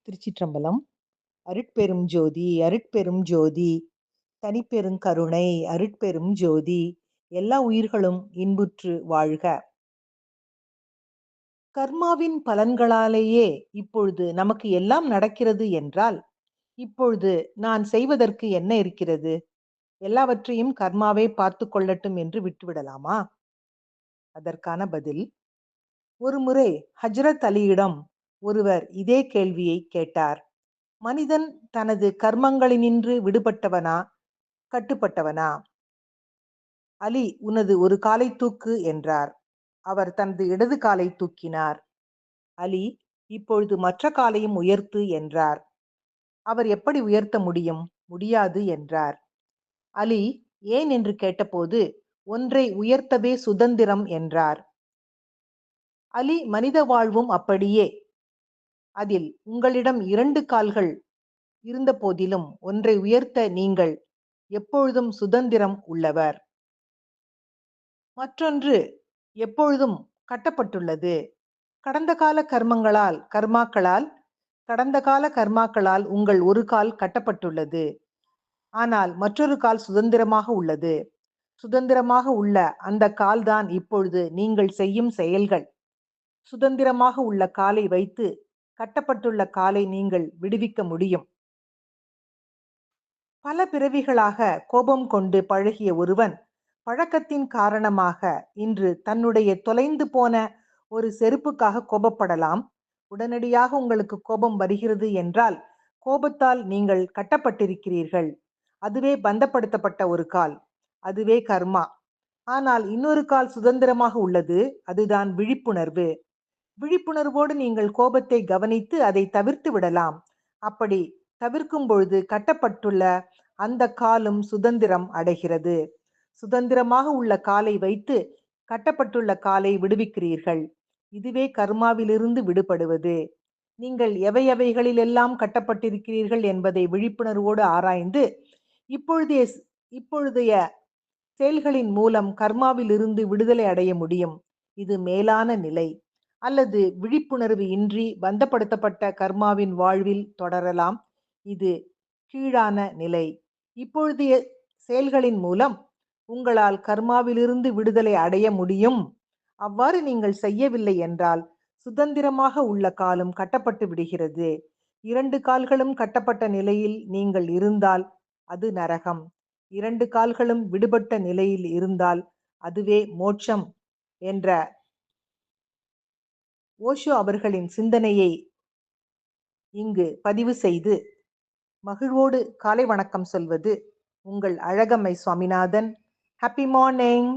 திருச்சிற்றம்பலம். அருட்பெரும் ஜோதி அருட்பெரும் ஜோதி தனிப்பெருங்கருணை அருட்பெரும் ஜோதி எல்லா உயிர்களும் இன்புற்று வாழ்க. கர்மாவின் பலன்களாலேயே இப்பொழுது நமக்கு எல்லாம் நடக்கிறது என்றால், இப்பொழுது நான் செய்வதற்கு என்ன இருக்கிறது? எல்லாவற்றையும் கர்மாவே பார்த்து கொள்ளட்டும் என்று விட்டுவிடலாமா? அதற்கான பதில், ஒருமுறை ஹஜ்ரத் அலியிடம் ஒருவர் இதே கேள்வியை கேட்டார். மனிதன் தனது கர்மங்களினின்று விடுபட்டவனா, கட்டுப்பட்டவனா? அலி, உனது ஒரு காலை தூக்கு என்றார். அவர் தனது இடது காலை தூக்கினார். அலி, இப்பொழுது மற்ற காலையும் உயர்த்து என்றார். அவர் எப்படி உயர்த்த முடியும்? முடியாது என்றார். அலி ஏன் என்று கேட்டபோது, ஒன்றை உயர்த்தவே சுதந்திரம் என்றார். அலி, மனித வாழ்வும் அப்படியே. அதில் உங்களிடம் 2 கால்கள் இருந்த போதிலும் ஒன்றை உயர்த்த நீங்கள் எப்பொழுதும் சுதந்திரம் உள்ளவர். மற்றொன்று எப்பொழுதும் கட்டப்பட்டுள்ளது. கடந்த கால கர்மாக்களால் உங்கள் ஒரு கால் கட்டப்பட்டுள்ளது. ஆனால் மற்றொரு கால் சுதந்திரமாக உள்ளது. சுதந்திரமாக உள்ள அந்த கால்தான் இப்பொழுது நீங்கள் செய்யும் செயல்கள். சுதந்திரமாக உள்ள காலை வைத்து கட்டப்பட்டுள்ள காலை நீங்கள் விடுவிக்க முடியும். பல பிறவிகளாக கோபம் கொண்டு பழகிய ஒருவன் பழக்கத்தின் காரணமாக இன்று தன்னுடைய தொலைந்து போன ஒரு செருப்புக்காக கோபப்படலாம். உடனடியாக உங்களுக்கு கோபம் வருகிறது என்றால், கோபத்தால் நீங்கள் கட்டப்பட்டிருக்கிறீர்கள். அதுவே பந்தப்படுத்தப்பட்ட ஒரு கால். அதுவே கர்மா. ஆனால் இன்னொரு கால் சுதந்திரமாக உள்ளது. அதுதான் விழிப்புணர்வு. விழிப்புணர்வோடு நீங்கள் கோபத்தை கவனித்து அதை தவிர்த்து விடலாம். அப்படி தவிர்க்கும் பொழுது கட்டப்பட்டுள்ள அந்த காலும் சுதந்திரம் அடைகிறது. சுதந்திரமாக உள்ள காலை வைத்து கட்டப்பட்டுள்ள காலை விடுவிக்கிறீர்கள். இதுவே கர்மாவிலிருந்து விடுபடுவது. நீங்கள் எவைகளிலெல்லாம் கட்டப்பட்டிருக்கிறீர்கள் என்பதை விழிப்புணர்வோடு ஆராய்ந்து இப்பொழுதைய செயல்களின் மூலம் கர்மாவிலிருந்து விடுதலை அடைய முடியும். இது மேலான நிலை. அல்லது விழிப்புணர்வு இன்றி பந்தப்படுத்தப்பட்ட கர்மாவின் வாழ்வில் தொடரலாம். இது கீழான நிலை. இப்பொழுதைய செயல்களின் மூலம் உங்களால் கர்மாவிலிருந்து விடுதலை அடைய முடியும். அவ்வாறு நீங்கள் செய்யவில்லை என்றால் சுதந்திரமாக உள்ள காலும் கட்டப்பட்டு விடுகிறது. 2 கால்களும் கட்டப்பட்ட நிலையில் நீங்கள் இருந்தால் அது நரகம். 2 கால்களும் விடுபட்ட நிலையில் இருந்தால் அதுவே மோட்சம் என்ற ஓஷோ அவர்களின் சிந்தனையை இங்கு பதிவு செய்து மகிழ்வோடு காலை வணக்கம் சொல்வது உங்கள் அழகம்மை சுவாமிநாதன். Happy morning.